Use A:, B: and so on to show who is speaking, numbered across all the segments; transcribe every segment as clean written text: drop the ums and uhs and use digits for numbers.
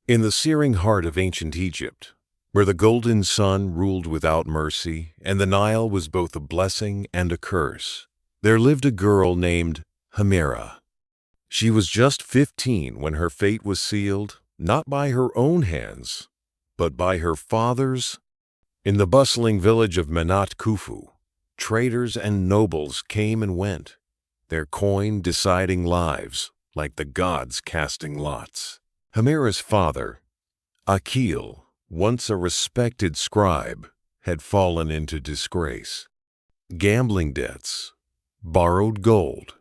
A: In the searing heart of ancient Egypt, where the golden sun ruled without mercy and the Nile was both a blessing and a curse, there lived a girl named Hameera. She was just 15 when her fate was sealed, not by her own hands, but by her father's. In the bustling village of Menat Khufu, traders and nobles came and went, their coin deciding lives like the gods casting lots. Hameera's father, Akil, once a respected scribe, had fallen into disgrace. Gambling debts, borrowed gold,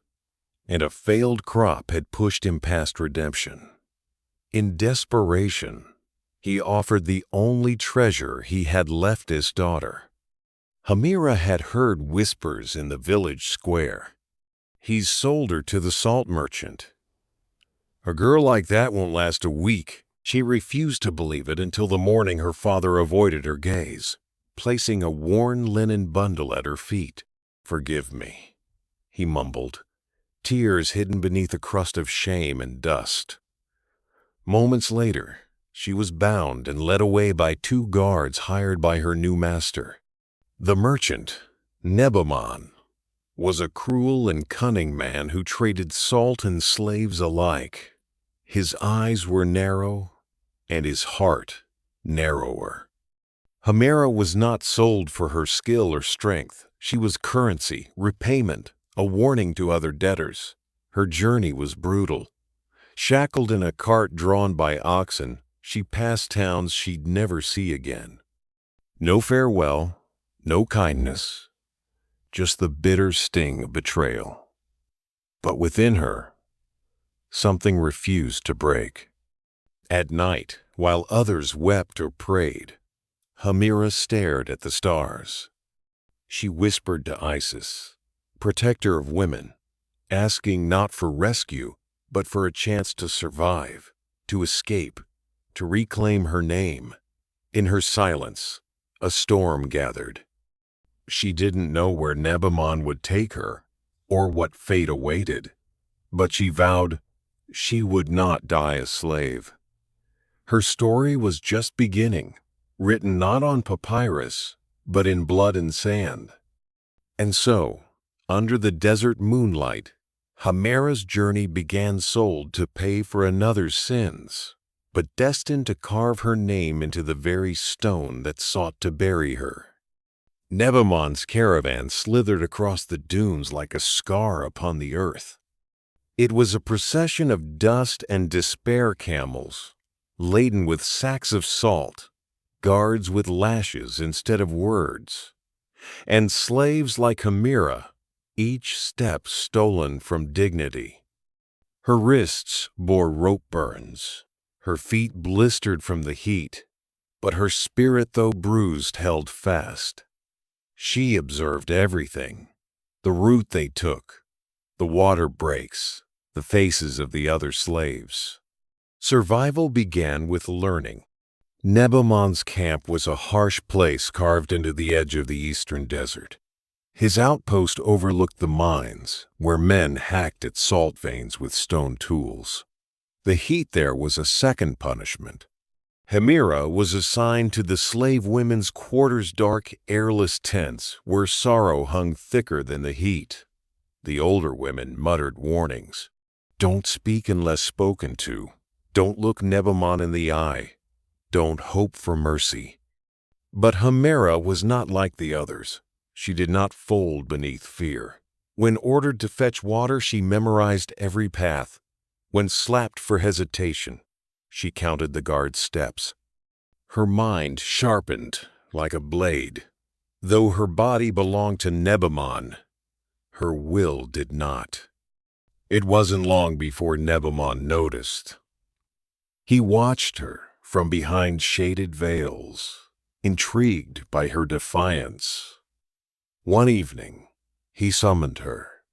A: and a failed crop had pushed him past redemption. In desperation, he offered the only treasure he had left his daughter. Hameera had heard whispers in the village square. He's sold her to the salt merchant. A girl like that won't last a week. She refused to believe it until the morning her father avoided her gaze, placing a worn linen bundle at her feet. "Forgive me," he mumbled, tears hidden beneath a crust of shame and dust. Moments later, she was bound and led away by 2 guards hired by her new master. The merchant, Nebaman, was a cruel and cunning man who traded salt and slaves alike. His eyes were narrow, and his heart narrower. Hameera was not sold for her skill or strength. She was currency, repayment, a warning to other debtors. Her journey was brutal. Shackled in a cart drawn by oxen, she passed towns she'd never see again. No farewell, no kindness, just the bitter sting of betrayal. But within her, something refused to break. At night, while others wept or prayed, Hameera stared at the stars. She whispered to Isis, protector of women, asking not for rescue, but for a chance to survive, to escape, to reclaim her name. In her silence, a storm gathered. She didn't know where Nebaman would take her, or what fate awaited, but she vowed she would not die a slave. Her story was just beginning, written not on papyrus, but in blood and sand. And so, under the desert moonlight, Hameera's journey began, sold to pay for another's sins, but destined to carve her name into the very stone that sought to bury her. Nebaman's caravan slithered across the dunes like a scar upon the earth. It was a procession of dust and despair camels, laden with sacks of salt, guards with lashes instead of words, and slaves like Hameera, each step stolen from dignity. Her wrists bore rope burns, her feet blistered from the heat, but her spirit, though bruised, held fast. She observed everything: the route they took, the water breaks, the faces of the other slaves. Survival began with learning. Nebaman's camp was a harsh place carved into the edge of the eastern desert. His outpost overlooked the mines, where men hacked at salt veins with stone tools. The heat there was a second punishment. Hameera was assigned to the slave women's quarters, dark, airless tents where sorrow hung thicker than the heat. The older women muttered warnings. Don't speak unless spoken to. Don't look Nebaman in the eye. Don't hope for mercy. But Hameera was not like the others. She did not fold beneath fear. When ordered to fetch water, she memorized every path. When slapped for hesitation, she counted the guard's steps. Her mind sharpened like a blade. Though her body belonged to Nebaman, her will did not. It wasn't long before Nebaman noticed. He watched her from behind shaded veils, intrigued by her defiance. One evening, he summoned her.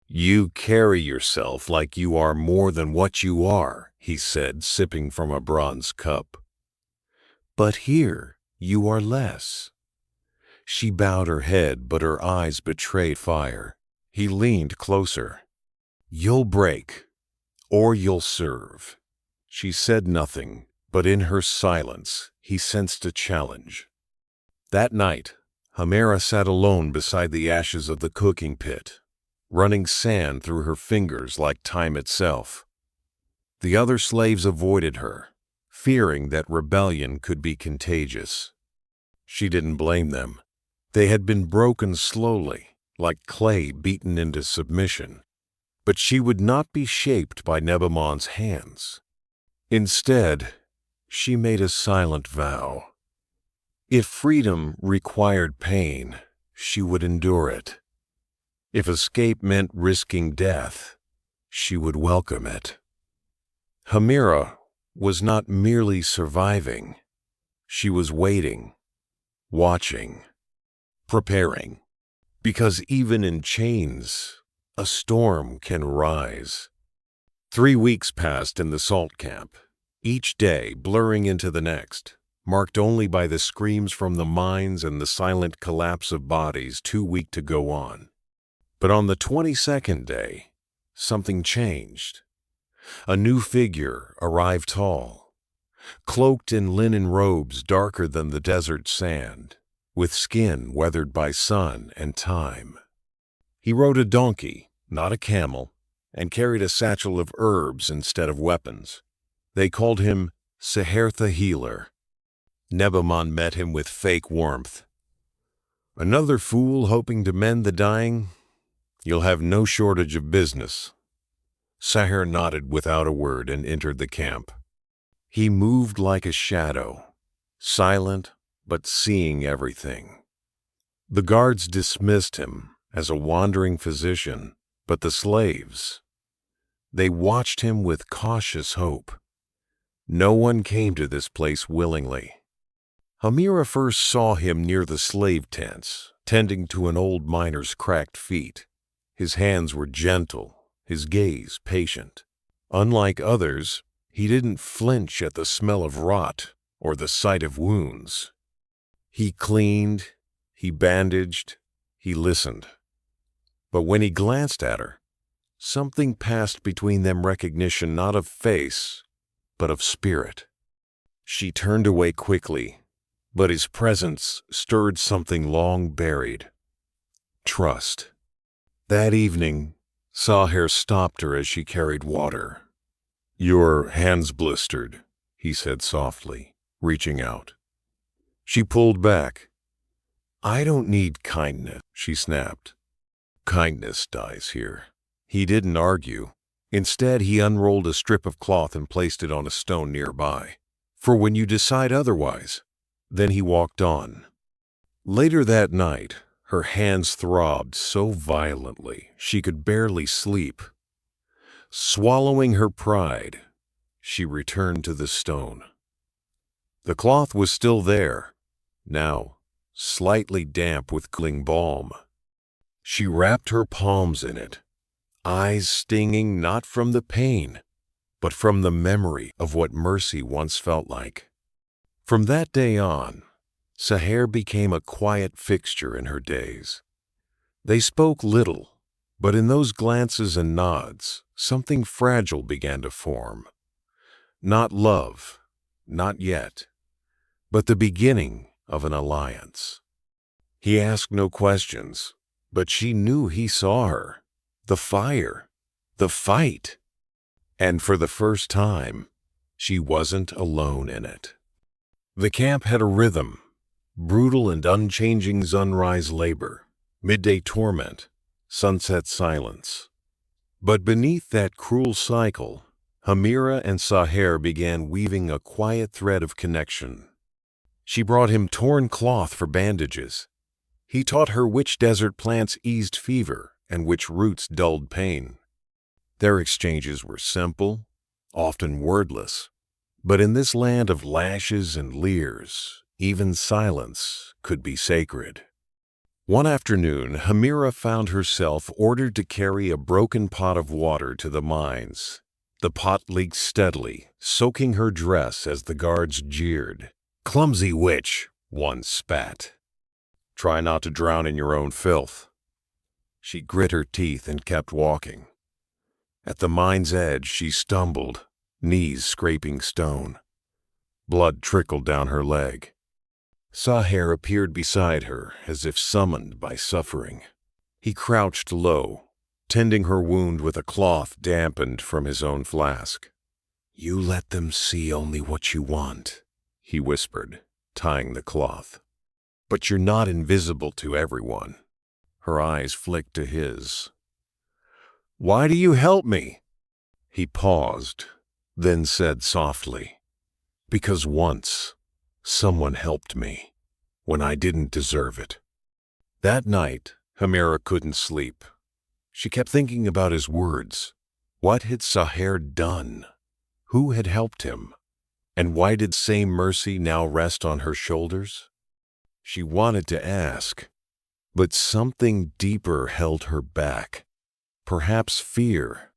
A: "You carry yourself like you are more than what you are," he said, sipping from a bronze cup. "But here you are less." She bowed her head, but her eyes betrayed fire. He leaned closer. "You'll break, or you'll serve." She said nothing, But in her silence, he sensed a challenge. That night, Hameera sat alone beside the ashes of the cooking pit, running sand through her fingers like time itself. The other slaves avoided her, fearing that rebellion could be contagious. She didn't blame them. They had been broken slowly, like clay beaten into submission. But she would not be shaped by Nebamon's hands. Instead, she made a silent vow. If freedom required pain, she would endure it. If escape meant risking death, she would welcome it. Hameera was not merely surviving. She was waiting, watching, preparing. Because even in chains, a storm can rise. 3 weeks passed in the salt camp, each day blurring into the next, marked only by the screams from the mines and the silent collapse of bodies too weak to go on. But on the 22nd day, something changed. A new figure arrived tall, cloaked in linen robes darker than the desert sand, with skin weathered by sun and time. He rode a donkey, not a camel, and carried a satchel of herbs instead of weapons. They called him Seher the Healer. Nebamon met him with fake warmth. "Another fool hoping to mend the dying? You'll have no shortage of business." Seher nodded without a word and entered the camp. He moved like a shadow, silent but seeing everything. The guards dismissed him as a wandering physician, but the slaves, they watched him with cautious hope. No one came to this place willingly. Hameera first saw him near the slave tents, tending to an old miner's cracked feet. His hands were gentle, his gaze patient. Unlike others, he didn't flinch at the smell of rot or the sight of wounds. He cleaned, he bandaged, he listened. But when he glanced at her, something passed between them, recognition not of face, but of spirit. She turned away quickly, but his presence stirred something long buried. Trust. That evening, Seher stopped her as she carried water. "Your hand's blistered," he said softly, reaching out. She pulled back. "I don't need kindness," she snapped. "Kindness dies here." He didn't argue. Instead, he unrolled a strip of cloth and placed it on a stone nearby. "For when you decide otherwise." Then he walked on. Later that night, her hands throbbed so violently she could barely sleep. Swallowing her pride, she returned to the stone. The cloth was still there, now slightly damp with cooling balm. She wrapped her palms in it, eyes stinging not from the pain, but from the memory of what mercy once felt like. From that day on, Seher became a quiet fixture in her days. They spoke little, but in those glances and nods, something fragile began to form. Not love, not yet, but the beginning of an alliance. He asked no questions, but she knew he saw her. The fire, the fight. And for the first time, she wasn't alone in it. The camp had a rhythm, brutal and unchanging sunrise labor, midday torment, sunset silence. But beneath that cruel cycle, Hameera and Seher began weaving a quiet thread of connection. She brought him torn cloth for bandages. He taught her which desert plants eased fever and which roots dulled pain. Their exchanges were simple, often wordless. But in this land of lashes and leers, even silence could be sacred. One afternoon, Hameera found herself ordered to carry a broken pot of water to the mines. The pot leaked steadily, soaking her dress as the guards jeered. "Clumsy witch," one spat. "Try not to drown in your own filth." She grit her teeth and kept walking. At the mine's edge, she stumbled, knees scraping stone. Blood trickled down her leg. Saher appeared beside her as if summoned by suffering. He crouched low, tending her wound with a cloth dampened from his own flask. "You let them see only what you want," he whispered, tying the cloth. "But you're not invisible to everyone." Her eyes flicked to his. "Why do you help me?" He paused, then said softly, "Because once, someone helped me, when I didn't deserve it." That night, Hameera couldn't sleep. She kept thinking about his words. What had Saher done? Who had helped him? And why did same mercy now rest on her shoulders? She wanted to ask, but something deeper held her back. Perhaps fear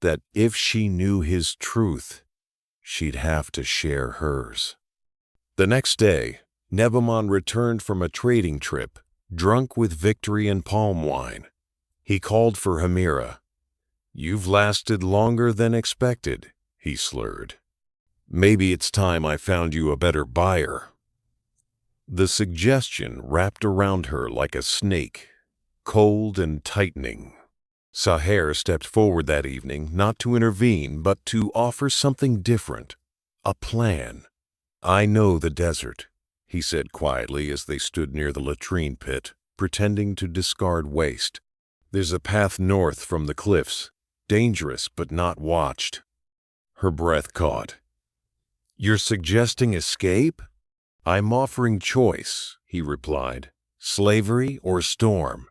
A: that if she knew his truth, she'd have to share hers. The next day, Nebamon returned from a trading trip, drunk with victory and palm wine. He called for Hameera. "You've lasted longer than expected," he slurred. "Maybe it's time I found you a better buyer." The suggestion wrapped around her like a snake, cold and tightening. Saher stepped forward that evening, not to intervene, but to offer something different, a plan. "I know the desert," he said quietly as they stood near the latrine pit, pretending to discard waste. "There's a path north from the cliffs, dangerous but not watched." Her breath caught. "You're suggesting escape?" "I'm offering choice," he replied. "Slavery or storm?"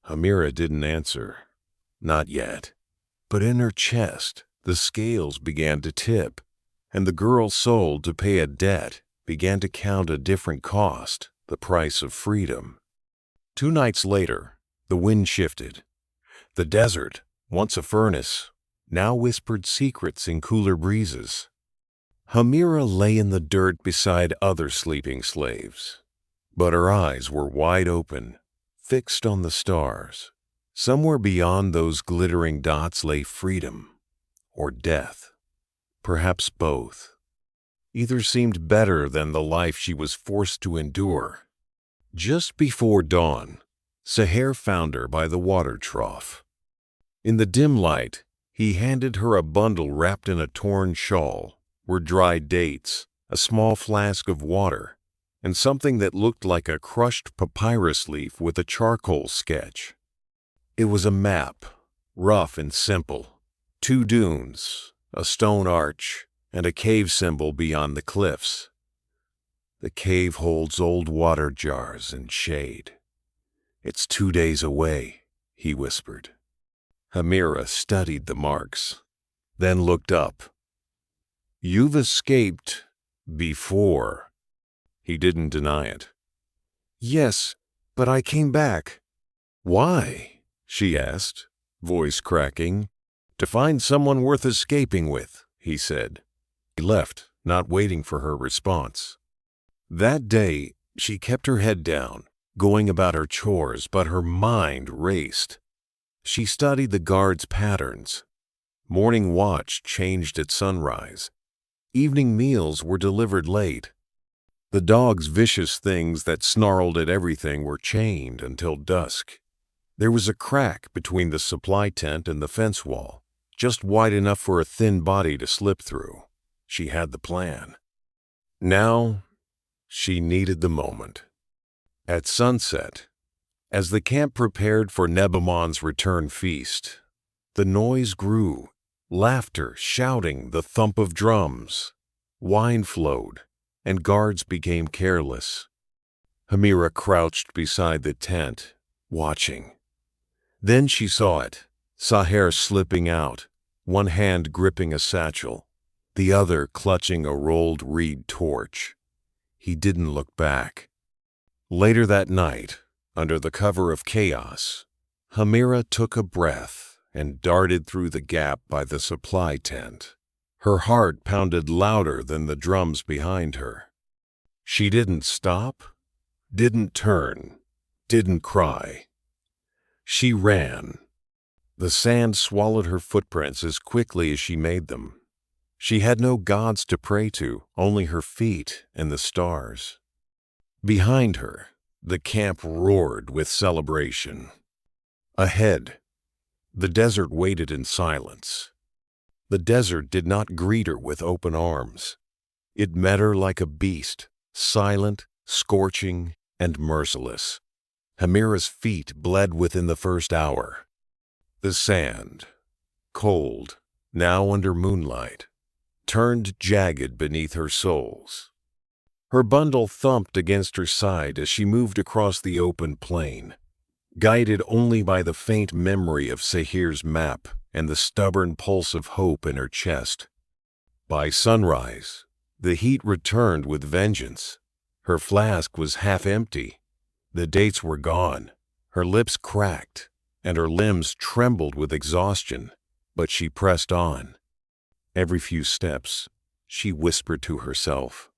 A: Hameera didn't answer. Not yet. But in her chest, the scales began to tip, and the girl's soul, to pay a debt, began to count a different cost, the price of freedom. 2 nights later, the wind shifted. The desert, once a furnace, now whispered secrets in cooler breezes. Hameera lay in the dirt beside other sleeping slaves, but her eyes were wide open, fixed on the stars. Somewhere beyond those glittering dots lay freedom, or death, perhaps both. Either seemed better than the life she was forced to endure. Just before dawn, Saher found her by the water trough. In the dim light, he handed her a bundle wrapped in a torn shawl, were dried dates, a small flask of water, and something that looked like a crushed papyrus leaf with a charcoal sketch. It was a map, rough and simple. 2 dunes, a stone arch, and a cave symbol beyond the cliffs. "The cave holds old water jars and shade. It's 2 days away," he whispered. Hameera studied the marks, then looked up. "You've escaped before." He didn't deny it. "Yes, but I came back." "Why?" she asked, voice cracking. "To find someone worth escaping with," he said. He left, not waiting for her response. That day, she kept her head down, going about her chores, but her mind raced. She studied the guards' patterns. Morning watch changed at sunrise. Evening meals were delivered late. The dogs' vicious things that snarled at everything were chained until dusk. There was a crack between the supply tent and the fence wall, just wide enough for a thin body to slip through. She had the plan. Now, she needed the moment. At sunset, as the camp prepared for Nebamon's return feast, the noise grew. Laughter, shouting, the thump of drums. Wine flowed, and guards became careless. Hameera crouched beside the tent, watching. Then she saw it, Saher slipping out, one hand gripping a satchel, the other clutching a rolled reed torch. He didn't look back. Later that night, under the cover of chaos, Hameera took a breath and darted through the gap by the supply tent. Her heart pounded louder than the drums behind her. She didn't stop, didn't turn, didn't cry. She ran. The sand swallowed her footprints as quickly as she made them. She had no gods to pray to, only her feet and the stars. Behind her, the camp roared with celebration. Ahead, the desert waited in silence. The desert did not greet her with open arms. It met her like a beast, silent, scorching, and merciless. Hameera's feet bled within the first hour. The sand, cold, now under moonlight, turned jagged beneath her soles. Her bundle thumped against her side as she moved across the open plain, guided only by the faint memory of Sahir's map and the stubborn pulse of hope in her chest. By sunrise, the heat returned with vengeance. Her flask was half empty. The dates were gone. Her lips cracked, and her limbs trembled with exhaustion, but she pressed on. Every few steps, she whispered to herself,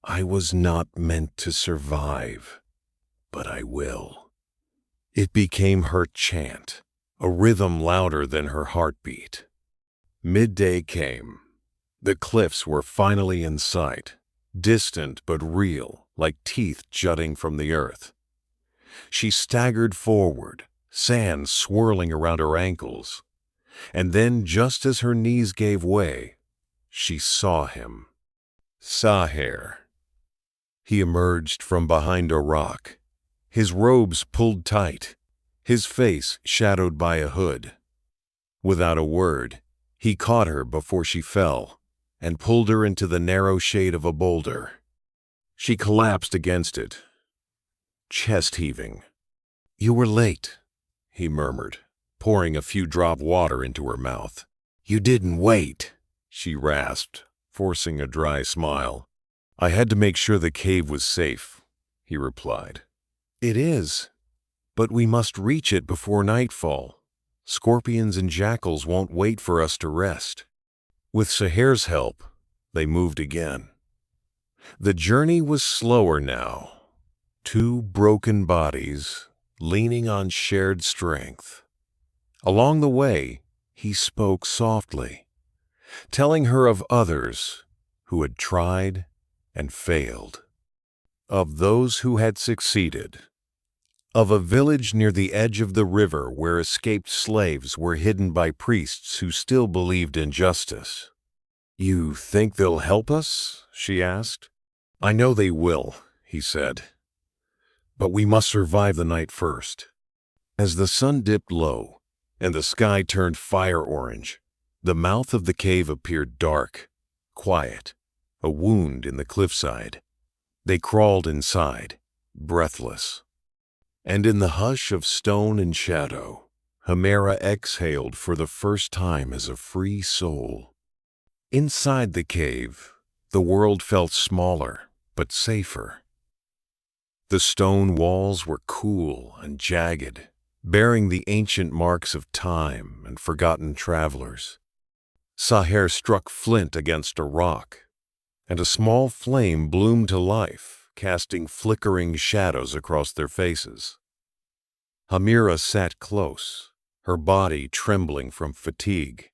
A: "I was not meant to survive, but I will." It became her chant, a rhythm louder than her heartbeat. Midday came. The cliffs were finally in sight, distant but real, like teeth jutting from the earth. She staggered forward, sand swirling around her ankles, and then, just as her knees gave way, she saw him. Sahir. He emerged from behind a rock, his robes pulled tight, his face shadowed by a hood. Without a word, he caught her before she fell and pulled her into the narrow shade of a boulder. She collapsed against it, chest heaving. "You were late," he murmured, pouring a few drops of water into her mouth. "You didn't wait," she rasped, forcing a dry smile. "I had to make sure the cave was safe," he replied. "It is, but we must reach it before nightfall. Scorpions and jackals won't wait for us to rest." With Sahir's help, they moved again. The journey was slower now. Two broken bodies, leaning on shared strength. Along the way, he spoke softly, telling her of others who had tried and failed, of those who had succeeded, of a village near the edge of the river where escaped slaves were hidden by priests who still believed in justice. "You think they'll help us?" she asked. "I know they will," he said. "But we must survive the night first." As the sun dipped low and the sky turned fire orange, the mouth of the cave appeared dark, quiet, a wound in the cliffside. They crawled inside, breathless. And in the hush of stone and shadow, Hameera exhaled for the first time as a free soul. Inside the cave, the world felt smaller, but safer. The stone walls were cool and jagged, bearing the ancient marks of time and forgotten travelers. Sahir struck flint against a rock, and a small flame bloomed to life, casting flickering shadows across their faces. Hameera sat close, her body trembling from fatigue,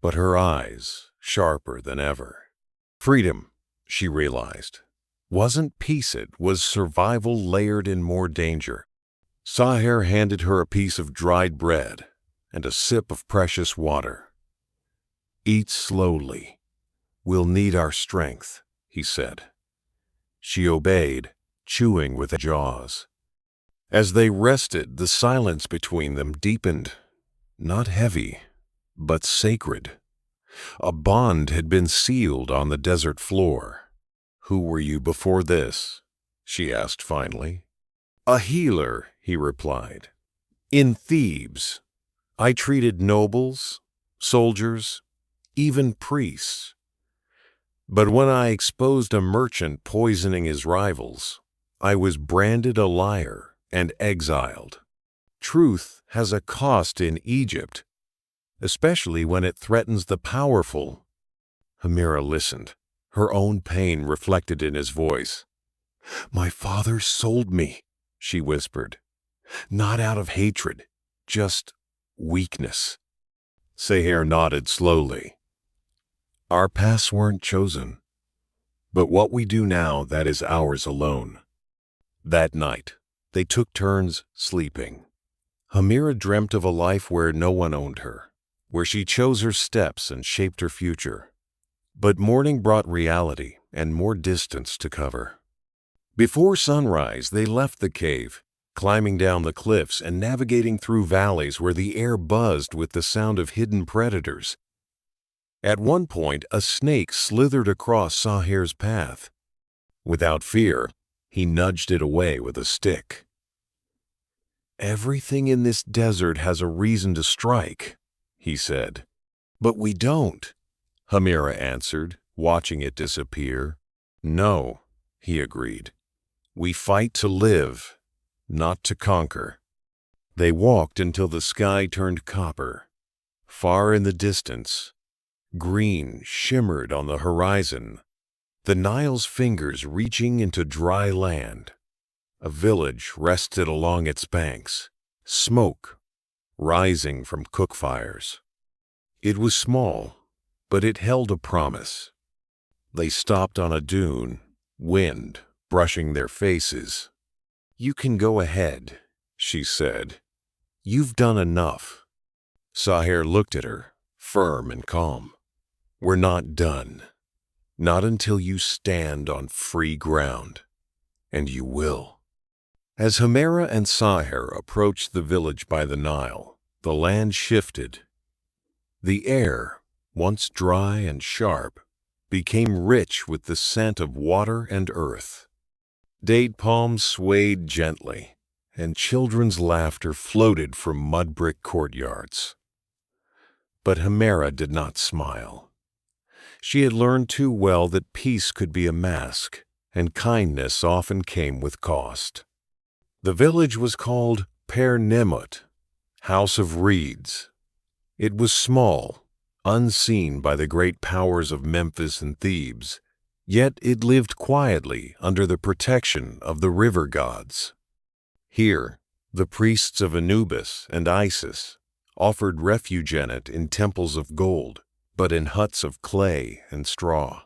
A: but her eyes sharper than ever. Freedom, she realized, wasn't peace, it was survival layered in more danger. Sahir handed her a piece of dried bread and a sip of precious water. "Eat slowly. We'll need our strength," he said. She obeyed, chewing with her jaws. As they rested, the silence between them deepened, not heavy, but sacred. A bond had been sealed on the desert floor. "Who were you before this?" she asked finally. "A healer," he replied. "In Thebes, I treated nobles, soldiers, even priests. But when I exposed a merchant poisoning his rivals, I was branded a liar and exiled. Truth has a cost in Egypt, especially when it threatens the powerful." Hameera listened, her own pain reflected in his voice. "My father sold me," she whispered. "Not out of hatred, just weakness." Sahir nodded slowly. Our paths weren't chosen, but what we do now, that is ours alone. That night, they took turns sleeping. Hameera dreamt of a life where no one owned her, where she chose her steps and shaped her future. But morning brought reality and more distance to cover. Before sunrise, they left the cave, climbing down the cliffs and navigating through valleys where the air buzzed with the sound of hidden predators. At one point, a snake slithered across Sahir's path. Without fear, he nudged it away with a stick. "Everything in this desert has a reason to strike," he said. "But we don't," Hameera answered, watching it disappear. "No," he agreed. "We fight to live, not to conquer." They walked until the sky turned copper. Far in the distance, green shimmered on the horizon, the Nile's fingers reaching into dry land. A village rested along its banks, smoke rising from cook fires. It was small, but it held a promise. They stopped on a dune, wind brushing their faces. "You can go ahead," she said. "You've done enough." Sahir looked at her, firm and calm. "We're not done. Not until you stand on free ground. And you will." As Hameera and Sahir approached the village by the Nile, the land shifted. The air, once dry and sharp, became rich with the scent of water and earth. Date palms swayed gently, and children's laughter floated from mud-brick courtyards. But Hameera did not smile. She had learned too well that peace could be a mask, and kindness often came with cost. The village was called Per Nemut, House of Reeds. It was small, unseen by the great powers of Memphis and Thebes, yet it lived quietly under the protection of the river gods. Here, the priests of Anubis and Isis offered refuge in it in temples of gold, but in huts of clay and straw.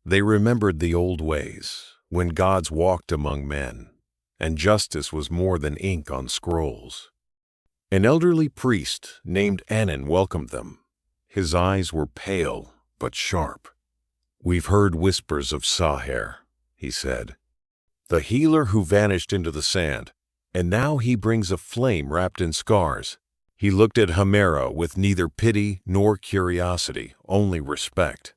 A: They remembered the old ways, when gods walked among men, and justice was more than ink on scrolls. An elderly priest named Anan welcomed them. His eyes were pale but sharp. "We've heard whispers of Sahir," he said, "the healer who vanished into the sand, and now he brings a flame wrapped in scars." He looked at Hameera with neither pity nor curiosity, only respect.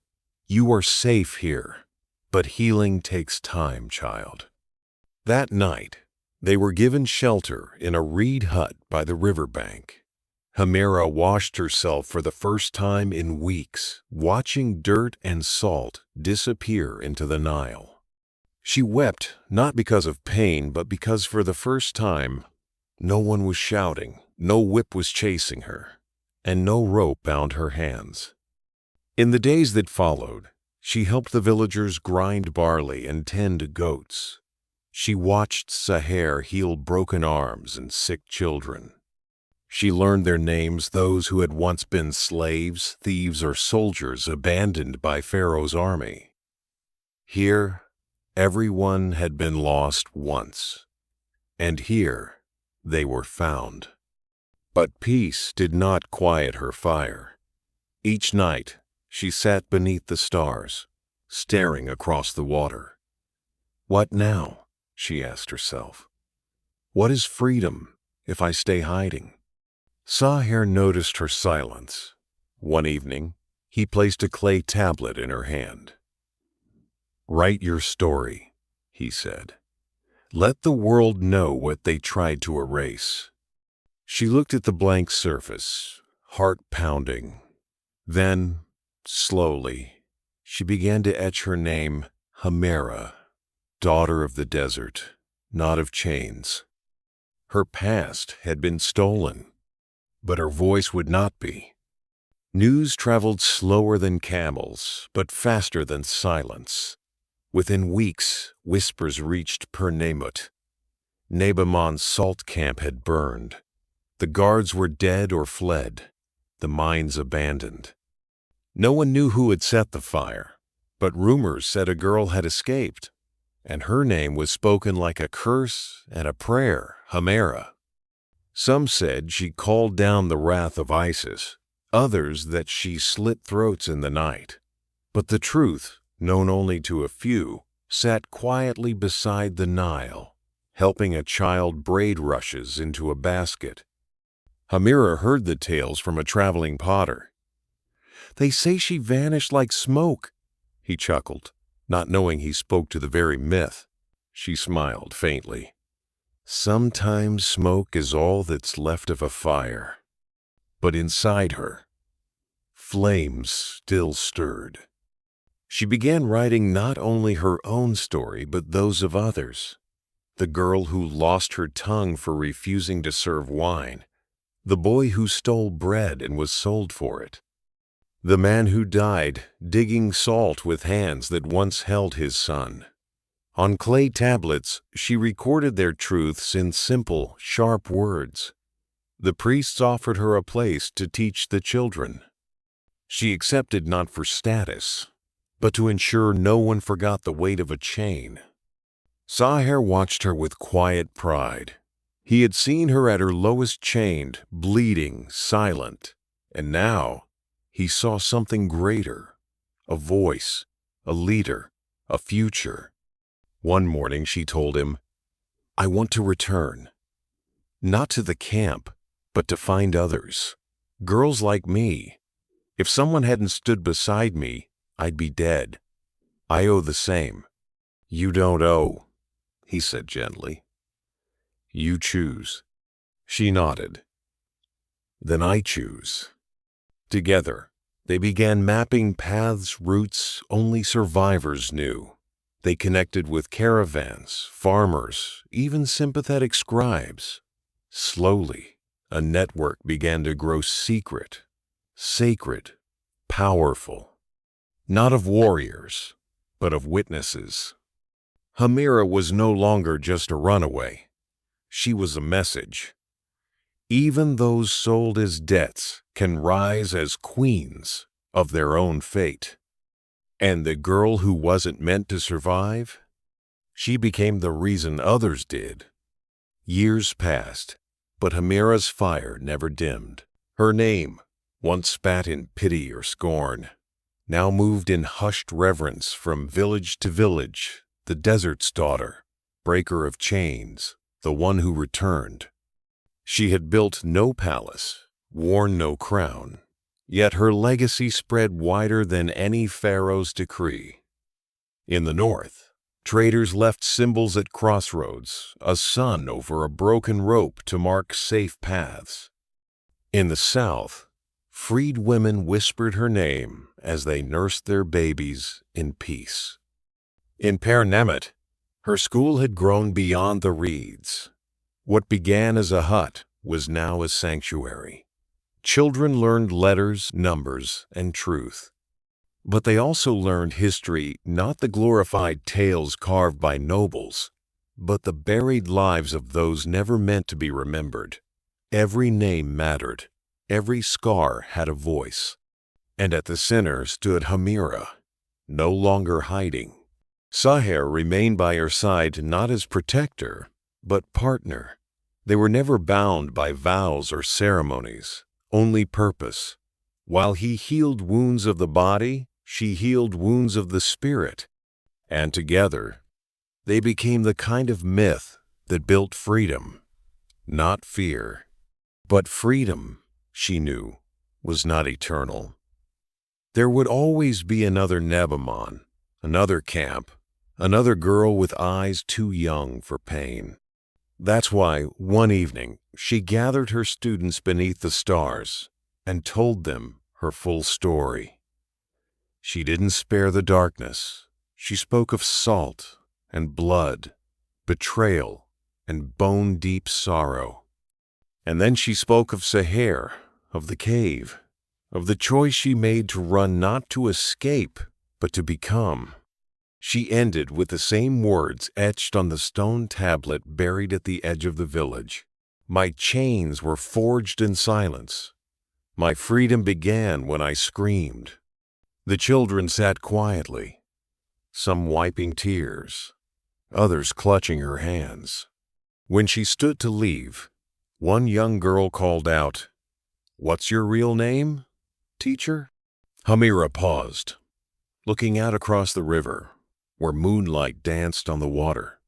A: "You are safe here, but healing takes time, child." That night, they were given shelter in a reed hut by the riverbank. Hameera washed herself for the first time in weeks, watching dirt and salt disappear into the Nile. She wept not because of pain, but because for the first time, no one was shouting, no whip was chasing her, and no rope bound her hands. In the days that followed, she helped the villagers grind barley and tend goats. She watched Sahir heal broken arms and sick children. She learned their names, those who had once been slaves, thieves, or soldiers abandoned by Pharaoh's army. Here, everyone had been lost once, and here they were found. But peace did not quiet her fire. Each night, she sat beneath the stars, staring across the water. "What now?" she asked herself. "What is freedom if I stay hiding?" Sahir noticed her silence. One evening, he placed a clay tablet in her hand. "Write your story," he said. "Let the world know what they tried to erase." She looked at the blank surface, heart pounding. Then, slowly, she began to etch her name, Hameera, daughter of the desert, not of chains. Her past had been stolen, but her voice would not be. News traveled slower than camels, but faster than silence. Within weeks, whispers reached Per Nemut. Nebamon's salt camp had burned. The guards were dead or fled, the mines abandoned. No one knew who had set the fire, but rumors said a girl had escaped, and her name was spoken like a curse and a prayer, Hameera. Some said she called down the wrath of Isis, others that she slit throats in the night. But the truth, known only to a few, sat quietly beside the Nile, helping a child braid rushes into a basket. Hameera heard the tales from a traveling potter. "They say she vanished like smoke," he chuckled, not knowing he spoke to the very myth. She smiled faintly. "Sometimes smoke is all that's left of a fire." But inside her, flames still stirred. She began writing not only her own story, but those of others. The girl who lost her tongue for refusing to serve wine. The boy who stole bread and was sold for it. The man who died digging salt with hands that once held his son. On clay tablets, she recorded their truths in simple, sharp words. The priests offered her a place to teach the children. She accepted not for status, but to ensure no one forgot the weight of a chain. Saher watched her with quiet pride. He had seen her at her lowest chained, bleeding, silent, and now he saw something greater, a voice, a leader, a future. One morning she told him, "I want to return, not to the camp, but to find others, girls like me. If someone hadn't stood beside me, I'd be dead. I owe the same." "You don't owe," he said gently. "You choose." She nodded. "Then I choose." Together, they began mapping paths, routes only survivors knew. They connected with caravans, farmers, even sympathetic scribes. Slowly, a network began to grow secret, sacred, powerful. Not of warriors, but of witnesses. Hameera was no longer just a runaway. She was a message. Even those sold as debts can rise as queens of their own fate. And the girl who wasn't meant to survive? She became the reason others did. Years passed, but Hameera's fire never dimmed. Her name, once spat in pity or scorn, now moved in hushed reverence from village to village, the desert's daughter, breaker of chains, the one who returned. She had built no palace, worn no crown, yet her legacy spread wider than any pharaoh's decree. In the north, traders left symbols at crossroads, a sun over a broken rope to mark safe paths. In the south, freed women whispered her name as they nursed their babies in peace. In Per Nemet, her school had grown beyond the reeds. What began as a hut was now a sanctuary. Children learned letters, numbers, and truth. But they also learned history, not the glorified tales carved by nobles, but the buried lives of those never meant to be remembered. Every name mattered. Every scar had a voice. And at the center stood Hameera, no longer hiding. Saher remained by her side not as protector, but partner. They were never bound by vows or ceremonies, only purpose. While he healed wounds of the body, she healed wounds of the spirit. And together, they became the kind of myth that built freedom, not fear. But freedom, she knew, was not eternal. There would always be another Nebamon, another camp, another girl with eyes too young for pain. That's why, one evening, she gathered her students beneath the stars and told them her full story. She didn't spare the darkness. She spoke of salt and blood, betrayal and bone-deep sorrow. And then she spoke of Saher, of the cave, of the choice she made to run not to escape, but to become. She ended with the same words etched on the stone tablet buried at the edge of the village. My chains were forged in silence. My freedom began when I screamed. The children sat quietly, some wiping tears, others clutching her hands. When she stood to leave, one young girl called out, "What's your real name, teacher?" Hameera paused, looking out across the river, where moonlight danced on the water.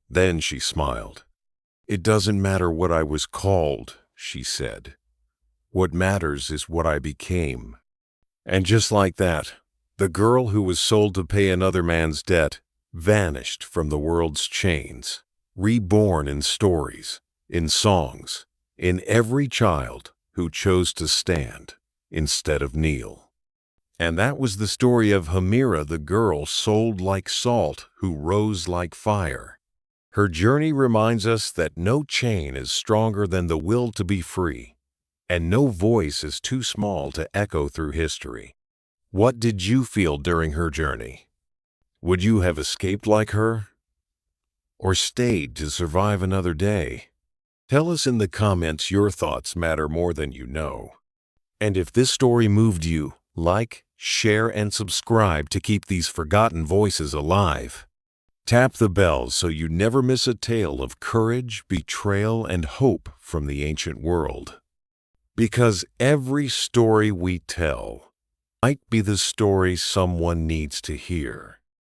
A: Then she smiled. "It doesn't matter what I was called," she said. "What matters is what I became." And just like that, the girl who was sold to pay another man's debt vanished from the world's chains, reborn in stories, in songs, in every child who chose to stand instead of kneel. And that was the story of Hameera, the girl sold like salt who rose like fire. Her journey reminds us that no chain is stronger than the will to be free, and no voice is too small to echo through history. What did you feel during her journey? Would you have escaped like her? Or stayed to survive another day? Tell us in the comments. Your thoughts matter more than you know. And if this story moved you, like, share, and subscribe to keep these forgotten voices alive. Tap the bell so you never miss a tale of courage, betrayal, and hope from the ancient world. Because every story we tell might be the story someone needs to hear.